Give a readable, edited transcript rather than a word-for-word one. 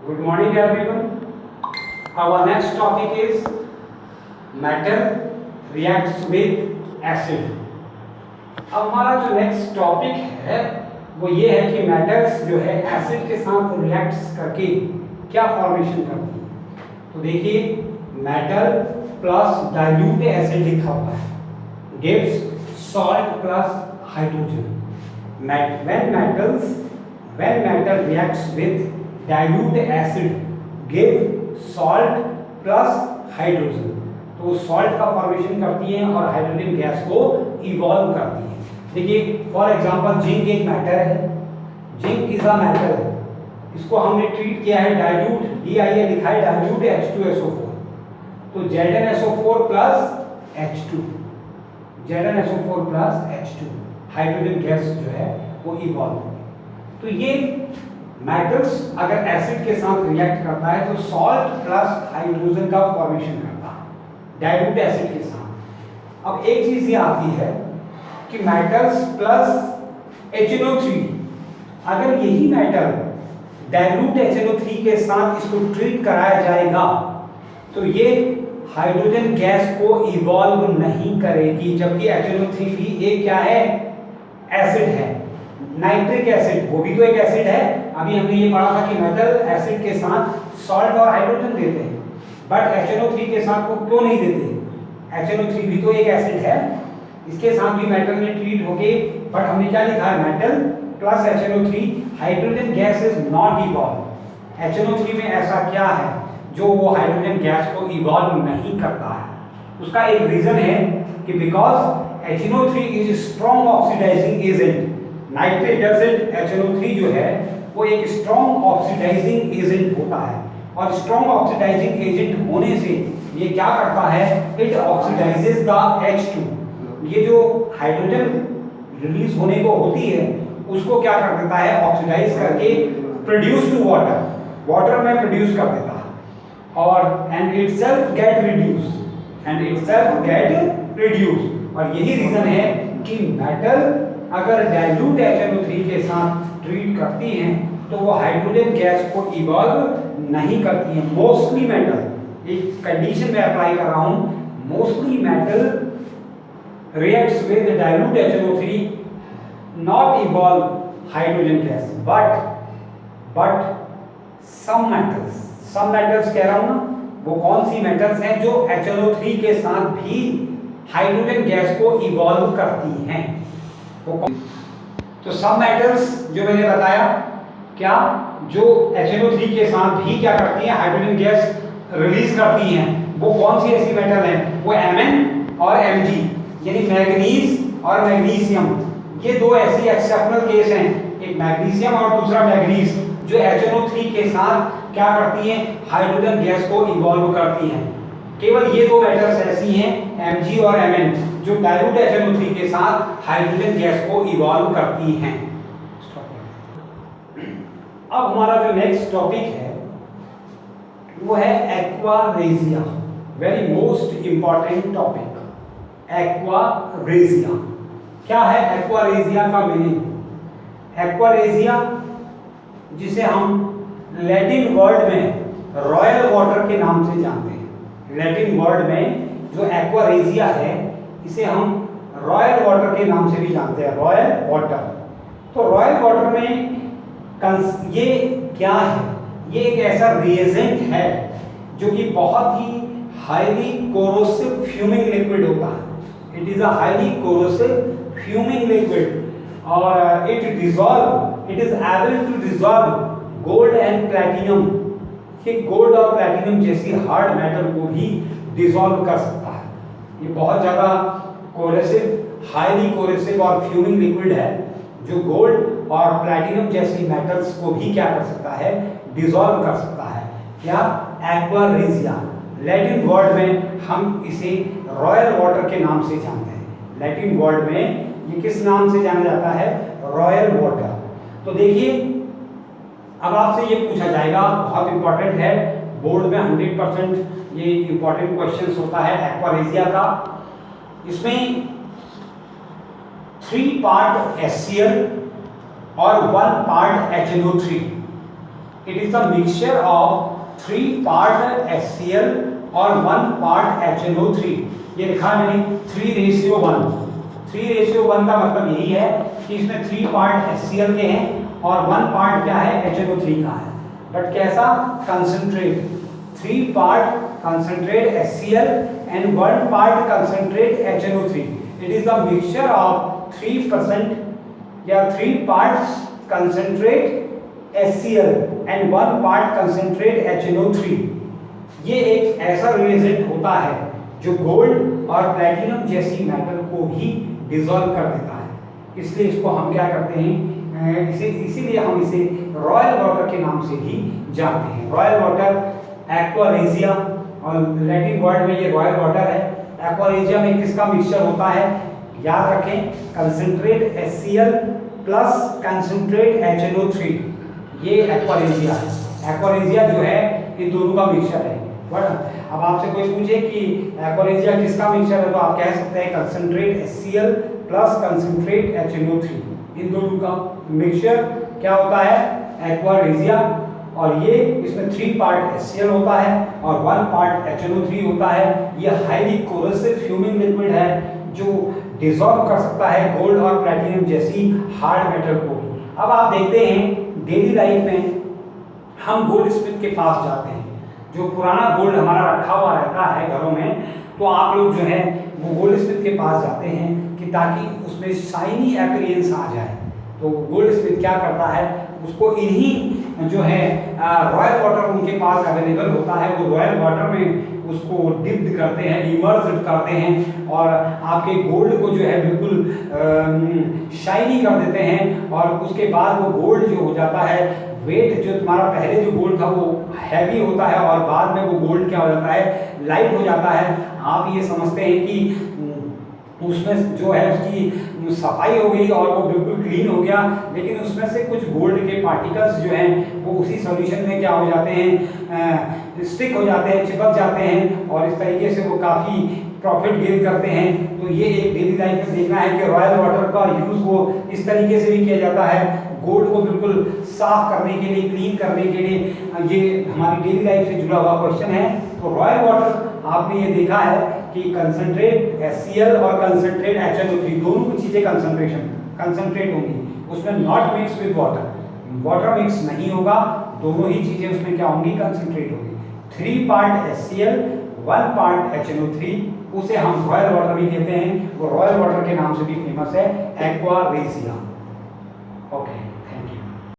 Good morning everyone. Our next topic is matter reacts with acid. अब हमारा जो next topic है वो ये है कि मैटर्स जो है एसिड के साथ रिएक्ट्स करके क्या फॉर्मेशन करती है। तो देखिए मैटर प्लस डाइल्यूट एसिड लिखा हुआ है gives salt plus hydrogen. when matter reacts with dilute acid give salt plus hydrogen, तो सॉल्ट का फॉर्मेशन करती है और हाइड्रोजन गैस को इवॉल्व करती है। देखिए फॉर एग्जांपल जिंक एक मैटर है, जिंक इज अ मैटर, इसको हमने ट्रीट किया है डाइल्यूट, DIA लिखा है डाइल्यूट H2SO4, तो ZnSO4 plus H2, ZnSO4 plus H2 hydrogen gas जो है वो इवॉल्व होगी। तो ये मेटल्स अगर एसिड के साथ रिएक्ट करता है तो सॉल्ट प्लस हाइड्रोजन का फॉर्मेशन करता है डाइल्यूट एसिड के साथ। अब एक चीज ये आती है कि मेटल्स प्लस HNO3, अगर यही मेटल डाइल्यूट HNO3 के साथ इसको ट्रीट कराया जाएगा तो ये हाइड्रोजन गैस को इवॉल्व नहीं करेगी, जबकि HNO3 भी एक क्या है, एसिड है। नाइट्रिक एसिड वो भी तो एक एसिड है। अभी हमने ये पढ़ा था कि मेटल एसिड के साथ सॉल्ट और हाइड्रोजन देते हैं, बट HNO3 के साथ वो क्यों नहीं देते? HNO3 भी तो एक एसिड है, इसके साथ भी मेटल में ट्रीट होके, बट हमने क्या लिखा है, metal plus HNO3 hydrogen gas is not evolve. HNO3 में ऐसा क्या है जो वो हाइड्रोजन गैस को इवॉल्व नहीं करता है? उसका एक रीजन है कि because HNO3 is strong oxidising agent. Nitric acid HNO3 जो है वो एक स्ट्रॉन्ग ऑक्सीडाइजिंग एजेंट होता है, और स्ट्रॉन्ग ऑक्सीडाइजिंग एजेंट होने से ये क्या करता है, इट ऑक्सीडाइजेस द H2। ये जो हाइड्रोजन रिलीज होने को होती है उसको क्या कर देता है, ऑक्सीडाइज करके प्रोड्यूस टू वाटर, वाटर में प्रोड्यूस कर देता है, और एंड इटसेल्फ गेट रिड्यूस। और यही रीजन है कि मेटल अगर डाइल्यूट HNO3 के साथ ट्रीट करती हैं तो वो हाइड्रोजन गैस को इवॉल्व नहीं करती हैं। मोस्टली मेटल, एक कंडीशन में अप्लाई कर रहा हूं, mostly metal reacts with dilute HNO3 not evolve hydrogen gas, but some metals कह रहा हूं ना, वो कौन सी मेटल्स हैं जो HNO3 के साथ भी हाइड्रोजन गैस को इवॉल्व करती हैं। तो सब मेटल्स जो मैंने बताया क्या, जो HNO3 के साथ भी क्या करती हैं, हाइड्रोजन गैस रिलीज करती हैं, वो कौन सी ऐसी मेटल हैं, वो Mn और Mg, यानी मैग्नीज और मैग्नीशियम। ये दो ऐसी एक्सेप्शनल केस हैं, एक मैग्नीशियम और दूसरा मैग्नीज, जो HNO3 के साथ क्या करती हैं, हाइड्रोजन गैस को इवॉल्व करती हैं। केवल ये दो मेटल्स ऐसी हैं Mg और Mn जो डाइल्यूट HNO3 के साथ हाइड्रोजन गैस को इवॉल्व करती हैं। अब हमारा जो नेक्स्ट टॉपिक है वो है aqua regia, very most important topic. Aqua regia क्या है? एक्वारेजिया का मीनिंग, एक्वारेजिया जिसे हम लैटिन वर्ड में रॉयल वाटर के नाम से जानते हैं। लैटिन वर्ड में जो एक्वारेजिया है इसे हम रॉयल वाटर के नाम से भी जानते हैं, रॉयल वाटर। तो रॉयल वाटर में ये क्या है? ये एक ऐसा रिएजेंट है जो कि बहुत ही हाईली कोरोसिव फ्यूमिंग लिक्विड होता है। It is a highly corrosive fuming liquid और it is able to dissolve gold and platinum. ये गोल्ड और प्लैटिनम जैसी हार्ड मेटल को भी डिसॉल्व कर सकता है। ये बहुत ज़्यादा कोरेसिव, हाईली कोरेसिव और फ्यूमिंग लिक्विड है जो गोल्ड और प्लैटिनम जैसी मेटल्स को भी क्या कर सकता है, डिसॉल्व कर सकता है। क्या? एक्वारेजिया। लैटिन वर्ड में हम इसे रॉयल वाटर के नाम से जानते हैं। लैटिन वर्ड में ये किस नाम से जाना जाता है? Royal water. तो देखिए अब आपसे ये पूछा जाएगा, बहुत इंपॉर्टेंट है, बोर्ड में 100% ये इंपॉर्टेंट क्वेश्चन होता है एक्वारेजिया का। इसमें 3 पार्ट HCl और 1 part HNO3, it is the mixture of 3 part HCl और 1 पार्ट HNO3। ये लिखा है मैंने 3:1। 3:1 का मतलब यही है कि इसमें 3 पार्ट HCl के हैं और 1 पार्ट क्या है, HNO3 का है। बट कैसा, concentrate, 3 part concentrate HCl and 1 part concentrate HNO3. It is the mixture of 3% या 3 parts concentrate HCl and 1 part concentrate HNO3। ये एक ऐसा रिएजेंट होता है जो गोल्ड और प्लैटिनम जैसी मेटल को भी डिसॉल्व कर देता है। इसलिए इसको हम क्या करते हैं, इसीलिए हम इसे रॉयल वाटर के नाम से भी जानते हैं। रॉयल वाटर, एक्वारेजिया, और लैटिन वर्ड में ये रॉयल वाटर है। एक्वारेजिया में किसका मिक्सचर होता है, याद रखें, concentrate HCl plus concentrate HNO3, ये एक्वारेजिया है। एक्वारेजिया जो है इन दोनों का मिक्सचर है। अब आपसे कोई पूछे कि एक्वारेजिया किसका मिक्सचर है, तो आप कह सकते हैं concentrate HCl plus concentrate HNO3, इन दोनों का मिक्सचर क्या होता है, एक्वारेजिया। और ये इसमें 3 पार्ट HCl होता है और 1 पार्ट HNO3 होता है। ये हाईली कोरोसिव फ्यूमिंग लिक्विड है जो डिसॉल्व कर सकता है गोल्ड और प्लैटिनम जैसी हार्ड मेटल को भी। अब आप देखते हैं डेली लाइफ में हम गोल्ड स्मिथ के पास जाते हैं, जो पुराना गोल्ड हमारा रखा हुआ रहता है घरों में, तो आप लोग जो है वो गोल्ड स्मिथ के पास जाते हैं कि ताकि उसमें शाइनी अपीयरेंस आ जाए। तो गोल्ड स्मिथ क्या करता है, उसको इन्हीं जो है रॉयल वाटर उनके पास अवेलेबल होता है, वो रॉयल वाटर में उसको डिप्ड करते हैं, इमर्ज करते हैं और आपके गोल्ड को जो है बिल्कुल शाइनी कर देते हैं। और उसके बाद वो गोल्ड जो हो जाता है, वेट जो तुम्हारा पहले जो गोल्ड था वो हैवी होता है और बाद में वो गोल्ड क्या हो जाता है, लाइट हो जाता है। आप ये समझते हैं कि उसमें जो है उसकी सफाई हो गई और वो बिल्कुल क्लीन हो गया, लेकिन उसमें से कुछ गोल्ड के पार्टिकल्स जो हैं वो उसी सॉल्यूशन में क्या हो जाते हैं, स्टिक हो जाते हैं, चिपक जाते हैं और इस तरीके से वो काफ़ी प्रॉफिट गेन करते हैं। तो ये एक डेली लाइफ में देखना है कि रॉयल वाटर का यूज़ वो इस तरीके से भी किया जाता है, गोल्ड को बिल्कुल साफ करने के लिए, क्लीन करने के लिए। ये हमारी डेली लाइफ से जुड़ा हुआ क्वेश्चन है। तो रॉयल वाटर आपने ये देखा है कि कंसंट्रेट HCl और कंसंट्रेट HNO3 दोनों की चीज़ें कंसंट्रेट होंगी, उसमें not mix with water, water mix नहीं होगा, दोनों ही चीज़ें उसमें क्या होंगी, कंसंट्रेट होंगी। 3 पार्ट HCl 1 पार्ट HNO3, उसे हम रॉयल वाटर भी कहते हैं। वो रॉयल वाटर के नाम से भी फेमस है, एक्वारेजिया। ओके।